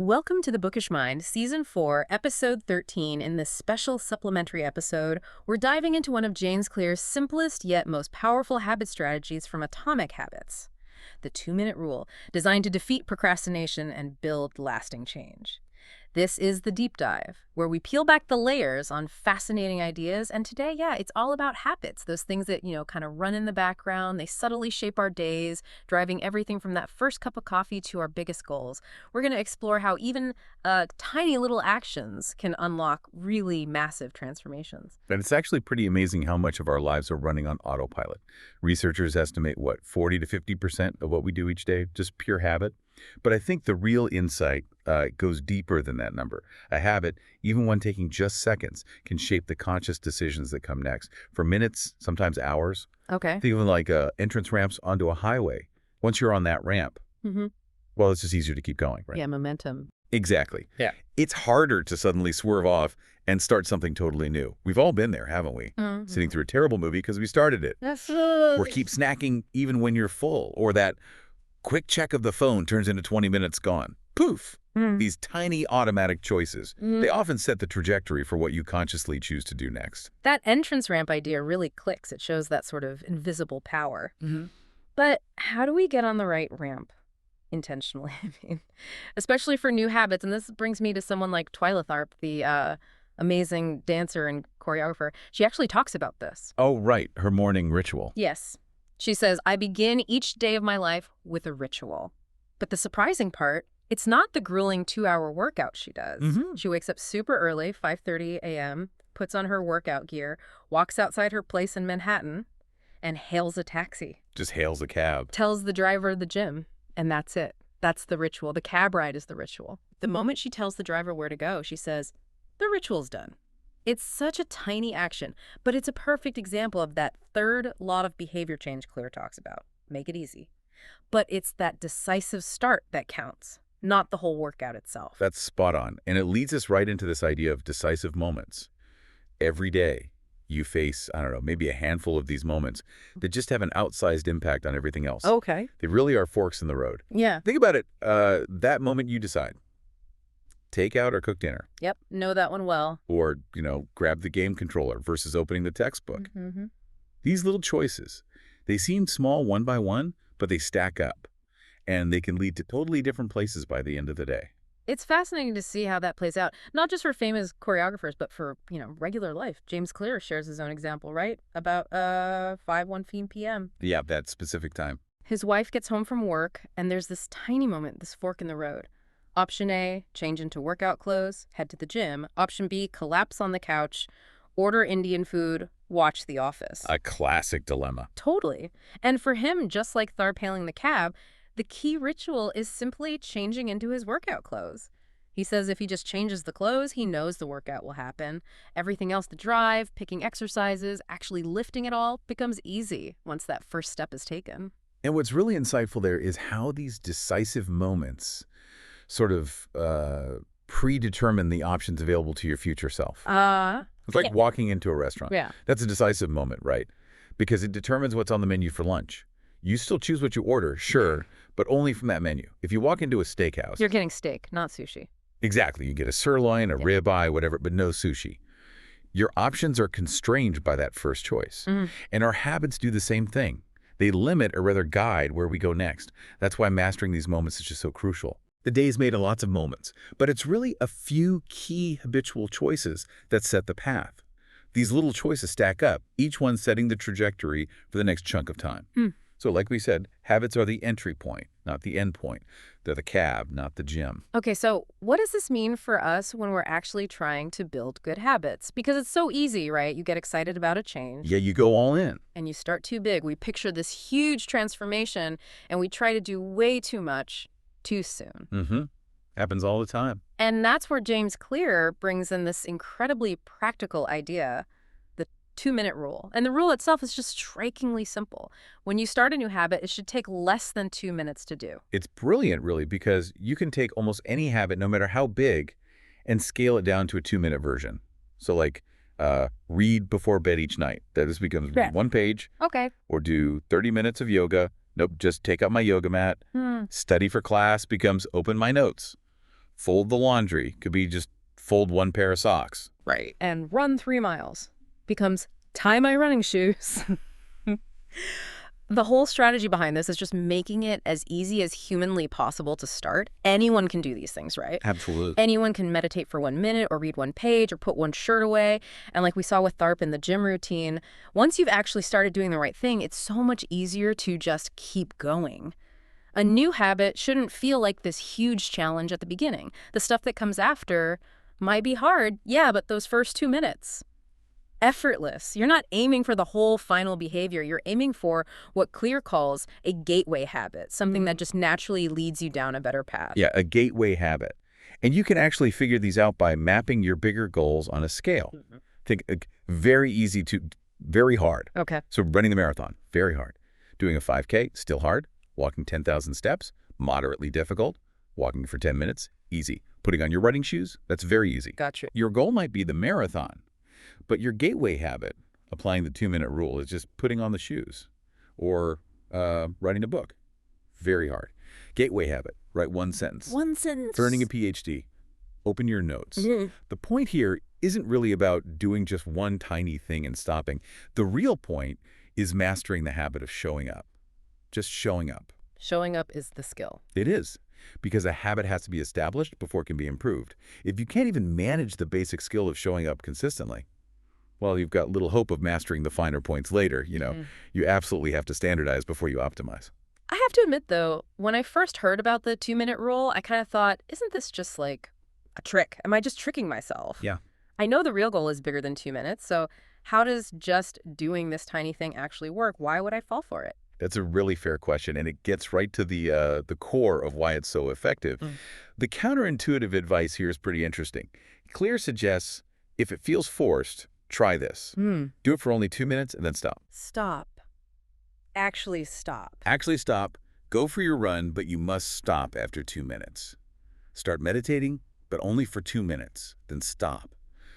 Welcome to The Bookish Mind, Season 4, Episode 13. In this special supplementary episode, we're diving into one of James Clear's simplest yet most powerful habit strategies from Atomic Habits, the 2-minute rule, designed to defeat procrastination and build lasting change. This is the deep dive, where we peel back the layers on fascinating ideas. And today, it's all about habits, those things that, kind of run in the background. They subtly shape our days, driving everything from that first cup of coffee to our biggest goals. We're going to explore how even tiny little actions can unlock really massive transformations. And it's actually pretty amazing how much of our lives are running on autopilot. Researchers estimate, 40 to 50% of what we do each day, just pure habit. But I think the real insight goes deeper than that number. A habit, even one taking just seconds, can shape the conscious decisions that come next. For minutes, sometimes hours. Okay. Think of them like entrance ramps onto a highway. Once you're on that ramp, well, it's just easier to keep going, right? Yeah, momentum. Exactly. Yeah. It's harder to suddenly swerve off and start something totally new. We've all been there, haven't we? Sitting through a terrible movie because we started it. Or keep snacking even when you're full. Or that quick check of the phone turns into 20 minutes gone. Poof! These tiny automatic choices, they often set the trajectory for what you consciously choose to do next. That entrance ramp idea really clicks. It shows that sort of invisible power. But how do we get on the right ramp? Intentionally, especially for new habits. And this brings me to someone like Twyla Tharp, the amazing dancer and choreographer. She actually talks about this. Oh, right. Her morning ritual. Yes. She says, I begin each day of my life with a ritual. But the surprising part, it's not the grueling 2-hour workout she does. She wakes up super early, 5:30 a.m., puts on her workout gear, walks outside her place in Manhattan, and hails a taxi. Just hails a cab. Tells the driver of the gym. And that's it. That's the ritual. The cab ride is the ritual. The moment she tells the driver where to go, she says, the ritual's done. It's such a tiny action, but it's a perfect example of that third law of behavior change Clear talks about. Make it easy. But it's that decisive start that counts, not the whole workout itself. That's spot on. And it leads us right into this idea of decisive moments. Every day, you face, maybe a handful of these moments that just have an outsized impact on everything else. Okay. They really are forks in the road. Yeah. Think about it. That moment you decide, take out or cook dinner. Yep. Know that one well. Or, grab the game controller versus opening the textbook. These little choices, they seem small one by one, but they stack up. And they can lead to totally different places by the end of the day. It's fascinating to see how that plays out, not just for famous choreographers, but for, regular life. James Clear shares his own example, right? About 5:15 p.m. Yeah, that specific time. His wife gets home from work, and there's this tiny moment, this fork in the road. Option A, change into workout clothes, head to the gym. Option B, collapse on the couch, order Indian food, watch The Office. A classic dilemma. Totally. And for him, just like Tharp hailing the cab, the key ritual is simply changing into his workout clothes. He says if he just changes the clothes, he knows the workout will happen. Everything else, the drive, picking exercises, actually lifting it all, becomes easy once that first step is taken. And what's really insightful there is how these decisive moments sort of predetermine the options available to your future self. It's like walking into a restaurant. Yeah. That's a decisive moment, right? Because it determines what's on the menu for lunch. You still choose what you order, sure, but only from that menu. If you walk into a steakhouse... You're getting steak, not sushi. Exactly. You get a sirloin, a ribeye, whatever, but no sushi. Your options are constrained by that first choice. And our habits do the same thing. They limit or rather guide where we go next. That's why mastering these moments is just so crucial. The day's made of lots of moments, but it's really a few key habitual choices that set the path. These little choices stack up, each one setting the trajectory for the next chunk of time. So like we said, habits are the entry point, not the end point. They're the cab, not the gym. Okay, so what does this mean for us when we're actually trying to build good habits? Because it's so easy, right? You get excited about a change. Yeah, you go all in. And you start too big. We picture this huge transformation, and we try to do way too much too soon. Happens all the time. And that's where James Clear brings in this incredibly practical idea, the 2-minute rule. And the rule itself is just strikingly simple. When you start a new habit, it should take less than 2 minutes to do. It's brilliant, really, because you can take almost any habit, no matter how big, and scale it down to a 2-minute version. So like read before bed each night. That just becomes one page. Okay. Or do 30 minutes of yoga. Nope, just take out my yoga mat. Study for class becomes open my notes. Fold the laundry could be just fold one pair of socks. Right. And run 3 miles becomes tie my running shoes. The whole strategy behind this is just making it as easy as humanly possible to start. Anyone can do these things, right? Absolutely. Anyone can meditate for 1 minute or read 1 page or put 1 shirt away. And like we saw with Tharp in the gym routine, once you've actually started doing the right thing, it's so much easier to just keep going. A new habit shouldn't feel like this huge challenge at the beginning. The stuff that comes after might be hard, yeah, but those first 2 minutes, effortless. You're not aiming for the whole final behavior. You're aiming for what Clear calls a gateway habit, something that just naturally leads you down a better path. Yeah, a gateway habit. And you can actually figure these out by mapping your bigger goals on a scale. Think very easy to very hard. Okay. So running the marathon, very hard. Doing a 5K, still hard. Walking 10,000 steps, moderately difficult. Walking for 10 minutes, easy. Putting on your running shoes, that's very easy. Gotcha. Your goal might be the marathon, but your gateway habit, applying the 2-minute rule, is just putting on the shoes or writing a book. Very hard. Gateway habit, write 1 sentence. 1 sentence. For earning a PhD, open your notes. The point here isn't really about doing just one tiny thing and stopping. The real point is mastering the habit of showing up. Just showing up. Showing up is the skill. It is, because a habit has to be established before it can be improved. If you can't even manage the basic skill of showing up consistently, well, you've got little hope of mastering the finer points later. You absolutely have to standardize before you optimize. I have to admit, though, when I first heard about the 2-minute rule, I kind of thought, isn't this just like a trick? Am I just tricking myself? Yeah. I know the real goal is bigger than 2 minutes, so how does just doing this tiny thing actually work? Why would I fall for it? That's a really fair question, and it gets right to the core of why it's so effective. The counterintuitive advice here is pretty interesting. Clear suggests, if it feels forced, try this. Do it for only 2 minutes and then stop. Stop. Actually stop. Actually stop. Go for your run, but you must stop after 2 minutes. Start meditating, but only for 2 minutes. Then stop.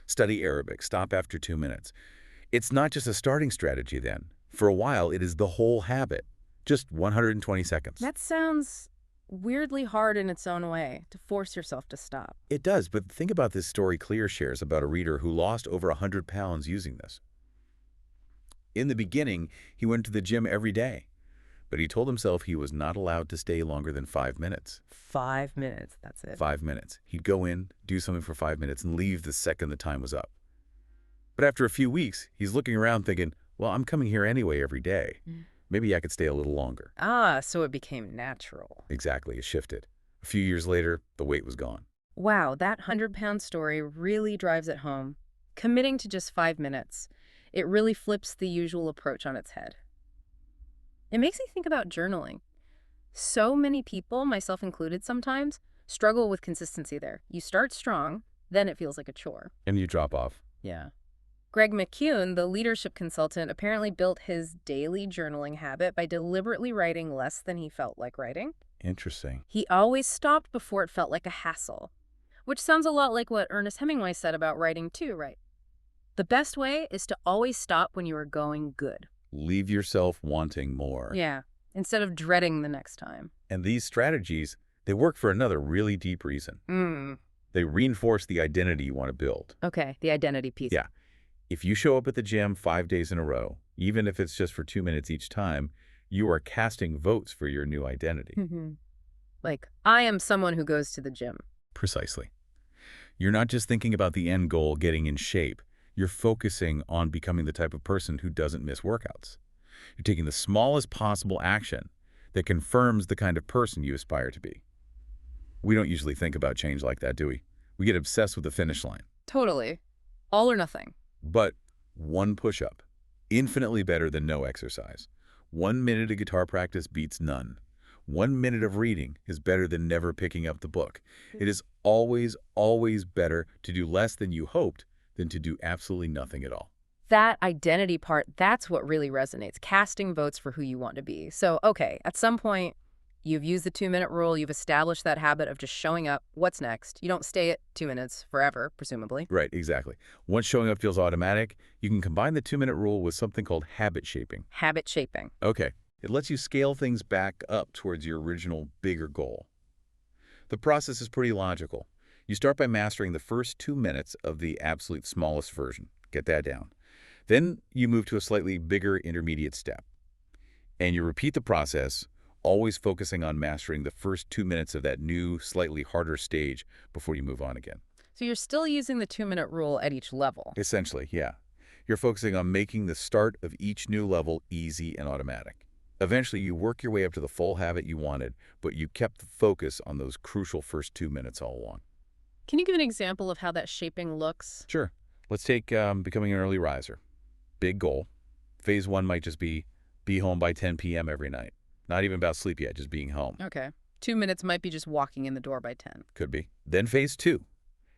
Study Arabic. Stop after 2 minutes. It's not just a starting strategy then. For a while, it is the whole habit. Just 120 seconds. That sounds weirdly hard in its own way, to force yourself to stop. It does, but think about this story Clear shares about a reader who lost over 100 pounds using this. In the beginning, he went to the gym every day, but he told himself he was not allowed to stay longer than 5 minutes. 5 minutes, that's it. 5 minutes. He'd go in, do something for 5 minutes, and leave the second the time was up. But after a few weeks, he's looking around thinking, well, I'm coming here anyway every day. Maybe I could stay a little longer. Ah, so it became natural. Exactly, it shifted. A few years later, the weight was gone. Wow, that 100-pound story really drives it home. Committing to just 5 minutes, it really flips the usual approach on its head. It makes me think about journaling. So many people, myself included sometimes, struggle with consistency there. You start strong, then it feels like a chore. And you drop off. Yeah. Greg McCune, the leadership consultant, apparently built his daily journaling habit by deliberately writing less than he felt like writing. Interesting. He always stopped before it felt like a hassle, which sounds a lot like what Ernest Hemingway said about writing too, right? The best way is to always stop when you are going good. Leave yourself wanting more. Yeah, instead of dreading the next time. And these strategies, they work for another really deep reason. They reinforce the identity you want to build. Okay, the identity piece. Yeah. If you show up at the gym 5 days in a row, even if it's just for 2 minutes each time, you are casting votes for your new identity. Like, I am someone who goes to the gym. Precisely. You're not just thinking about the end goal, getting in shape. You're focusing on becoming the type of person who doesn't miss workouts. You're taking the smallest possible action that confirms the kind of person you aspire to be. We don't usually think about change like that, do we? We get obsessed with the finish line. Totally. All or nothing. But 1 push-up, infinitely better than no exercise. 1 minute of guitar practice beats none. 1 minute of reading is better than never picking up the book. It is always, always better to do less than you hoped than to do absolutely nothing at all. That identity part, that's what really resonates, casting votes for who you want to be. So, okay, at some point, you've used the 2-minute rule, you've established that habit of just showing up. What's next? You don't stay at 2 minutes forever, presumably. Right, exactly. Once showing up feels automatic, you can combine the 2-minute rule with something called habit shaping. Habit shaping. Okay, it lets you scale things back up towards your original bigger goal. The process is pretty logical. You start by mastering the first 2 minutes of the absolute smallest version. Get that down. Then you move to a slightly bigger intermediate step. And you repeat the process, always focusing on mastering the first 2 minutes of that new, slightly harder stage before you move on again. So you're still using the 2-minute rule at each level. Essentially, yeah. You're focusing on making the start of each new level easy and automatic. Eventually, you work your way up to the full habit you wanted, but you kept the focus on those crucial first 2 minutes all along. Can you give an example of how that shaping looks? Sure. Let's take becoming an early riser. Big goal. Phase 1 might just be home by 10 p.m. every night. Not even about sleep yet, just being home. Okay. 2 minutes might be just walking in the door by 10. Could be. Then phase 2.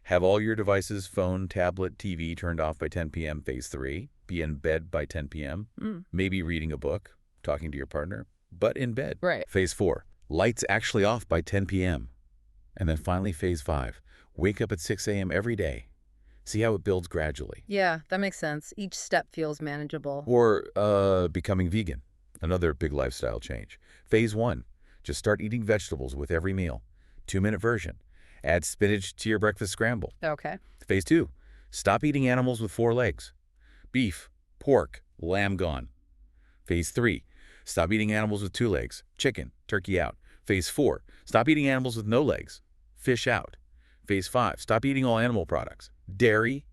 Have all your devices, phone, tablet, TV turned off by 10 p.m. Phase 3. Be in bed by 10 p.m. Maybe reading a book, talking to your partner, but in bed. Right. Phase 4. Lights actually off by 10 p.m. And then finally phase 5. Wake up at 6 a.m. every day. See how it builds gradually. Yeah, that makes sense. Each step feels manageable. Or becoming vegan. Another big lifestyle change. Phase 1. Just start eating vegetables with every meal. 2-minute version. Add spinach to your breakfast scramble. Okay. Phase 2. Stop eating animals with 4 legs. Beef, pork, lamb gone. Phase 3. Stop eating animals with 2 legs. Chicken, turkey out. Phase 4. Stop eating animals with no legs. Fish out. Phase 5. Stop eating all animal products. Dairy,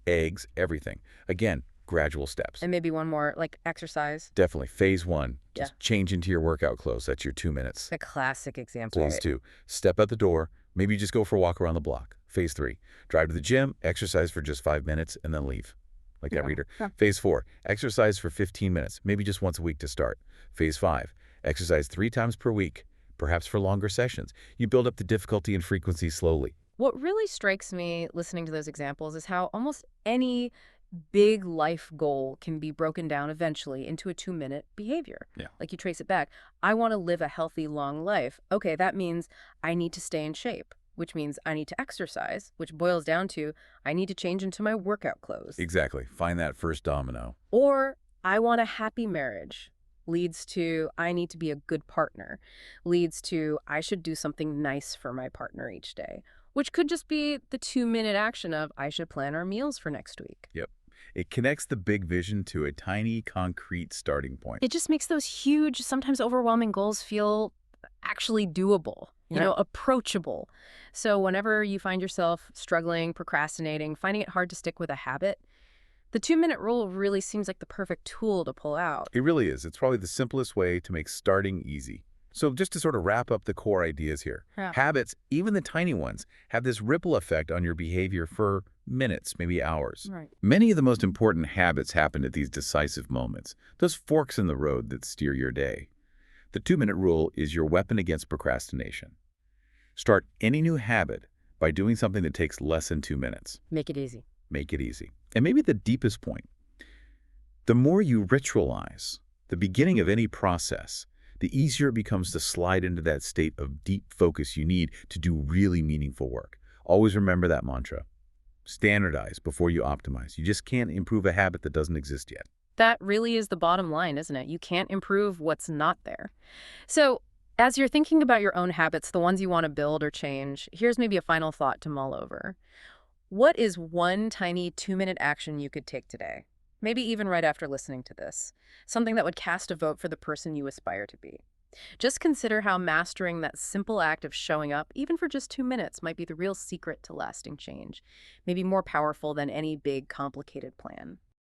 eggs, everything. Again, gradual steps. And maybe one more, like exercise. Definitely. Phase 1. Just change into your workout clothes. That's your 2 minutes. A classic example. Phase 2. Step out the door. Maybe just go for a walk around the block. Phase 3. Drive to the gym, exercise for just 5 minutes, and then leave. Like that reader. Yeah. Phase 4. Exercise for 15 minutes, maybe just once a week to start. Phase 5. Exercise 3 times per week, perhaps for longer sessions. You build up the difficulty and frequency slowly. What really strikes me listening to those examples is how almost any big life goal can be broken down eventually into a 2-minute behavior. Yeah. Like you trace it back. I want to live a healthy, long life. Okay, that means I need to stay in shape, which means I need to exercise, which boils down to I need to change into my workout clothes. Exactly. Find that first domino. Or I want a happy marriage. Leads to I need to be a good partner. Leads to I should do something nice for my partner each day, which could just be the 2-minute action of I should plan our meals for next week. Yep. It connects the big vision to a tiny, concrete starting point. It just makes those huge, sometimes overwhelming goals feel actually doable, you know, approachable. So whenever you find yourself struggling, procrastinating, finding it hard to stick with a habit, the 2-minute rule really seems like the perfect tool to pull out. It really is. It's probably the simplest way to make starting easy. So just to sort of wrap up the core ideas here, habits, even the tiny ones, have this ripple effect on your behavior for minutes, maybe hours. Right. Many of the most important habits happen at these decisive moments, those forks in the road that steer your day. The 2-minute rule is your weapon against procrastination. Start any new habit by doing something that takes less than 2 minutes. Make it easy. Make it easy. And maybe the deepest point, the more you ritualize the beginning of any process, the easier it becomes to slide into that state of deep focus you need to do really meaningful work. Always remember that mantra. Standardize before you optimize. You just can't improve a habit that doesn't exist yet. That really is the bottom line, isn't it? You can't improve what's not there. So as you're thinking about your own habits, the ones you want to build or change, here's maybe a final thought to mull over. What is one tiny 2-minute action you could take today? Maybe even right after listening to this. Something that would cast a vote for the person you aspire to be. Just consider how mastering that simple act of showing up, even for just 2 minutes, might be the real secret to lasting change. Maybe more powerful than any big, complicated plan.